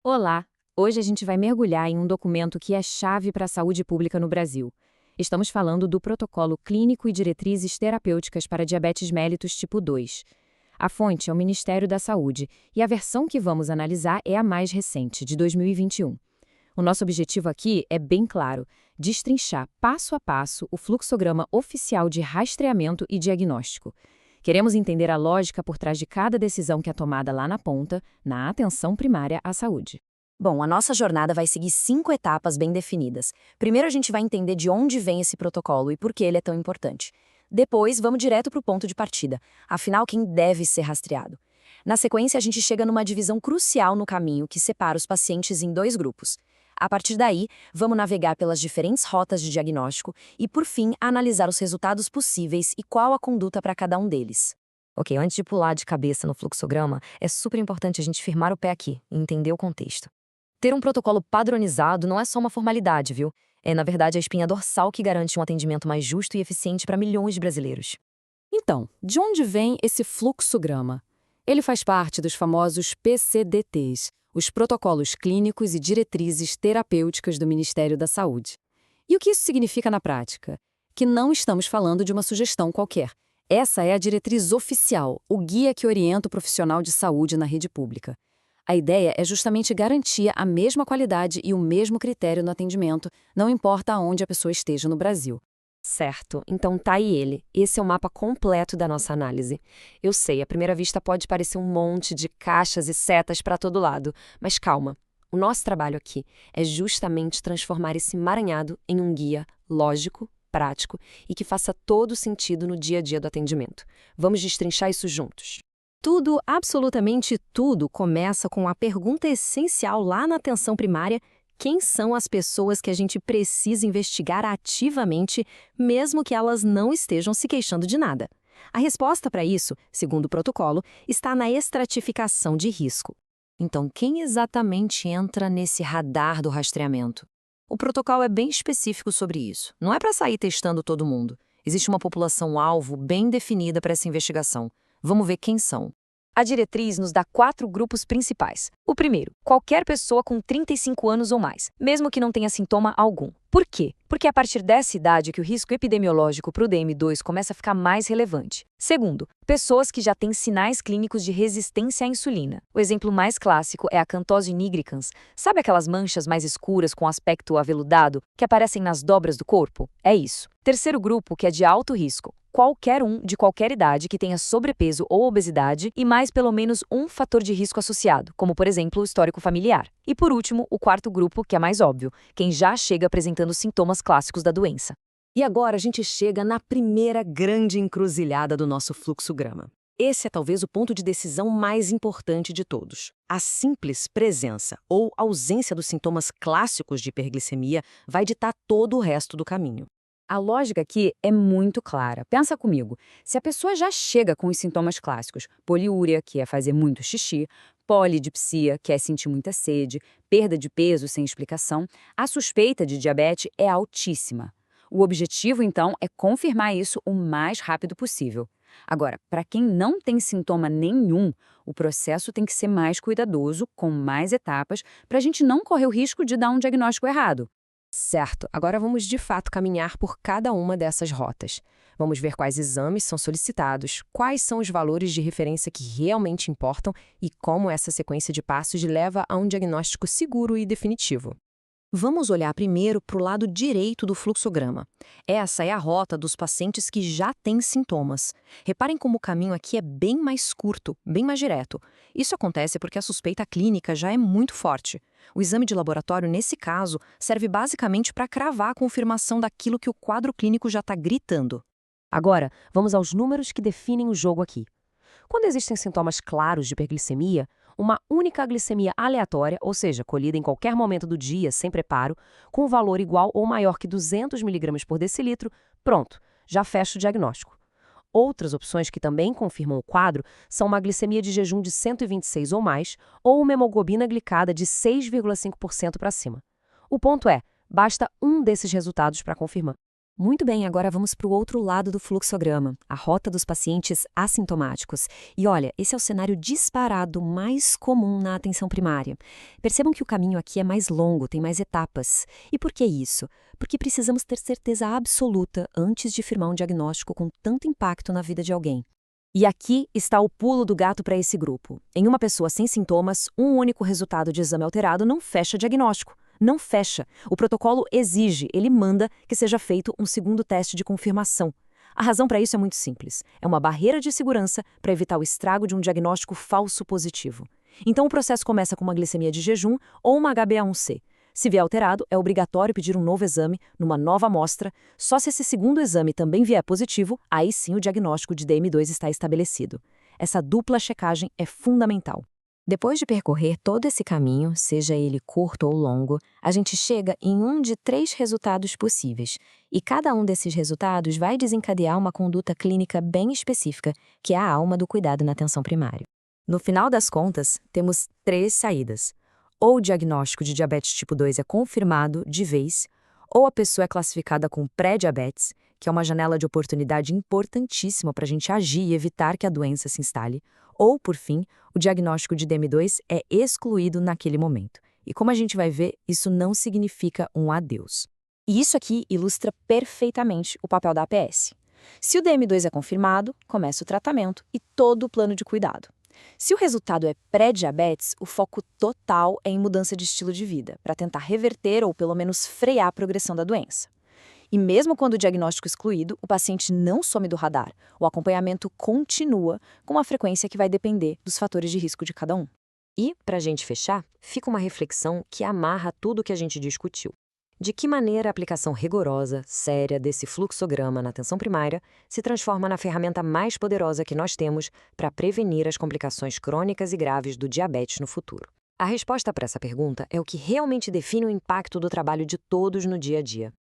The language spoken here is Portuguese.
Olá! Hoje a gente vai mergulhar em um documento que é chave para a saúde pública no Brasil. Estamos falando do Protocolo Clínico e Diretrizes Terapêuticas para Diabetes mellitus tipo 2. A fonte é o Ministério da Saúde e a versão que vamos analisar é a mais recente, de 2021. O nosso objetivo aqui é bem claro: destrinchar passo a passo o fluxograma oficial de rastreamento e diagnóstico. Queremos entender a lógica por trás de cada decisão que é tomada lá na ponta, na atenção primária à saúde. Bom, a nossa jornada vai seguir 5 etapas bem definidas. Primeiro, a gente vai entender de onde vem esse protocolo e por que ele é tão importante. Depois, vamos direto para o ponto de partida, afinal, quem deve ser rastreado. Na sequência, a gente chega numa divisão crucial no caminho que separa os pacientes em dois grupos. A partir daí, vamos navegar pelas diferentes rotas de diagnóstico e, por fim, analisar os resultados possíveis e qual a conduta para cada um deles. Ok, antes de pular de cabeça no fluxograma, é super importante a gente firmar o pé aqui e entender o contexto. Ter um protocolo padronizado não é só uma formalidade, viu? É, na verdade, a espinha dorsal que garante um atendimento mais justo e eficiente para milhões de brasileiros. Então, de onde vem esse fluxograma? Ele faz parte dos famosos PCDTs, os Protocolos Clínicos e Diretrizes Terapêuticas do Ministério da Saúde. E o que isso significa na prática? Que não estamos falando de uma sugestão qualquer. Essa é a diretriz oficial, o guia que orienta o profissional de saúde na rede pública. A ideia é justamente garantir a mesma qualidade e o mesmo critério no atendimento, não importa aonde a pessoa esteja no Brasil. Certo, então tá aí ele. Esse é o mapa completo da nossa análise. Eu sei, à primeira vista pode parecer um monte de caixas e setas para todo lado, mas calma. O nosso trabalho aqui é justamente transformar esse emaranhado em um guia lógico, prático e que faça todo sentido no dia a dia do atendimento. Vamos destrinchar isso juntos. Tudo, absolutamente tudo, começa com a pergunta essencial lá na atenção primária: quem são as pessoas que a gente precisa investigar ativamente, mesmo que elas não estejam se queixando de nada? A resposta para isso, segundo o protocolo, está na estratificação de risco. Então, quem exatamente entra nesse radar do rastreamento? O protocolo é bem específico sobre isso. Não é para sair testando todo mundo. Existe uma população-alvo bem definida para essa investigação. Vamos ver quem são. A diretriz nos dá 4 grupos principais. O primeiro, qualquer pessoa com 35 anos ou mais, mesmo que não tenha sintoma algum. Por quê? Porque é a partir dessa idade que o risco epidemiológico para o DM2 começa a ficar mais relevante. Segundo, pessoas que já têm sinais clínicos de resistência à insulina. O exemplo mais clássico é a cantose nigricans. Sabe aquelas manchas mais escuras com aspecto aveludado que aparecem nas dobras do corpo? É isso. Terceiro grupo, que é de alto risco. Qualquer um de qualquer idade que tenha sobrepeso ou obesidade e mais pelo menos um fator de risco associado, como por exemplo o histórico familiar. E por último, o quarto grupo, que é mais óbvio, quem já chega apresentando sintomas clássicos da doença. E agora a gente chega na primeira grande encruzilhada do nosso fluxograma. Esse é talvez o ponto de decisão mais importante de todos. A simples presença ou ausência dos sintomas clássicos de hiperglicemia vai ditar todo o resto do caminho. A lógica aqui é muito clara. Pensa comigo, se a pessoa já chega com os sintomas clássicos, poliúria, que é fazer muito xixi, polidipsia, que é sentir muita sede, perda de peso sem explicação, a suspeita de diabetes é altíssima. O objetivo, então, é confirmar isso o mais rápido possível. Agora, para quem não tem sintoma nenhum, o processo tem que ser mais cuidadoso, com mais etapas, para a gente não correr o risco de dar um diagnóstico errado. Certo, agora vamos de fato caminhar por cada uma dessas rotas. Vamos ver quais exames são solicitados, quais são os valores de referência que realmente importam e como essa sequência de passos leva a um diagnóstico seguro e definitivo. Vamos olhar primeiro para o lado direito do fluxograma. Essa é a rota dos pacientes que já têm sintomas. Reparem como o caminho aqui é bem mais curto, bem mais direto. Isso acontece porque a suspeita clínica já é muito forte. O exame de laboratório, nesse caso, serve basicamente para cravar a confirmação daquilo que o quadro clínico já está gritando. Agora, vamos aos números que definem o jogo aqui. Quando existem sintomas claros de hiperglicemia, uma única glicemia aleatória, ou seja, colhida em qualquer momento do dia, sem preparo, com valor igual ou maior que 200 mg por decilitro, pronto, já fecha o diagnóstico. Outras opções que também confirmam o quadro são uma glicemia de jejum de 126 ou mais, ou uma hemoglobina glicada de 6,5% para cima. O ponto é, basta um desses resultados para confirmar. Muito bem, agora vamos para o outro lado do fluxograma, a rota dos pacientes assintomáticos. E olha, esse é o cenário disparado mais comum na atenção primária. Percebam que o caminho aqui é mais longo, tem mais etapas. E por que isso? Porque precisamos ter certeza absoluta antes de firmar um diagnóstico com tanto impacto na vida de alguém. E aqui está o pulo do gato para esse grupo. Em uma pessoa sem sintomas, um único resultado de exame alterado não fecha diagnóstico. Não fecha. O protocolo exige, ele manda que seja feito um segundo teste de confirmação. A razão para isso é muito simples. É uma barreira de segurança para evitar o estrago de um diagnóstico falso positivo. Então o processo começa com uma glicemia de jejum ou uma HbA1c. Se vier alterado, é obrigatório pedir um novo exame, numa nova amostra. Só se esse segundo exame também vier positivo, aí sim o diagnóstico de DM2 está estabelecido. Essa dupla checagem é fundamental. Depois de percorrer todo esse caminho, seja ele curto ou longo, a gente chega em um de 3 resultados possíveis. E cada um desses resultados vai desencadear uma conduta clínica bem específica, que é a alma do cuidado na atenção primária. No final das contas, temos 3 saídas. Ou o diagnóstico de diabetes tipo 2 é confirmado de vez, ou a pessoa é classificada com pré-diabetes, que é uma janela de oportunidade importantíssima para a gente agir e evitar que a doença se instale, ou, por fim, o diagnóstico de DM2 é excluído naquele momento. E como a gente vai ver, isso não significa um adeus. E isso aqui ilustra perfeitamente o papel da APS. Se o DM2 é confirmado, começa o tratamento e todo o plano de cuidado. Se o resultado é pré-diabetes, o foco total é em mudança de estilo de vida, para tentar reverter ou pelo menos frear a progressão da doença. E mesmo quando o diagnóstico é excluído, o paciente não some do radar. O acompanhamento continua com uma frequência que vai depender dos fatores de risco de cada um. E, para a gente fechar, fica uma reflexão que amarra tudo o que a gente discutiu. De que maneira a aplicação rigorosa, séria desse fluxograma na atenção primária se transforma na ferramenta mais poderosa que nós temos para prevenir as complicações crônicas e graves do diabetes no futuro? A resposta para essa pergunta é o que realmente define o impacto do trabalho de todos no dia a dia.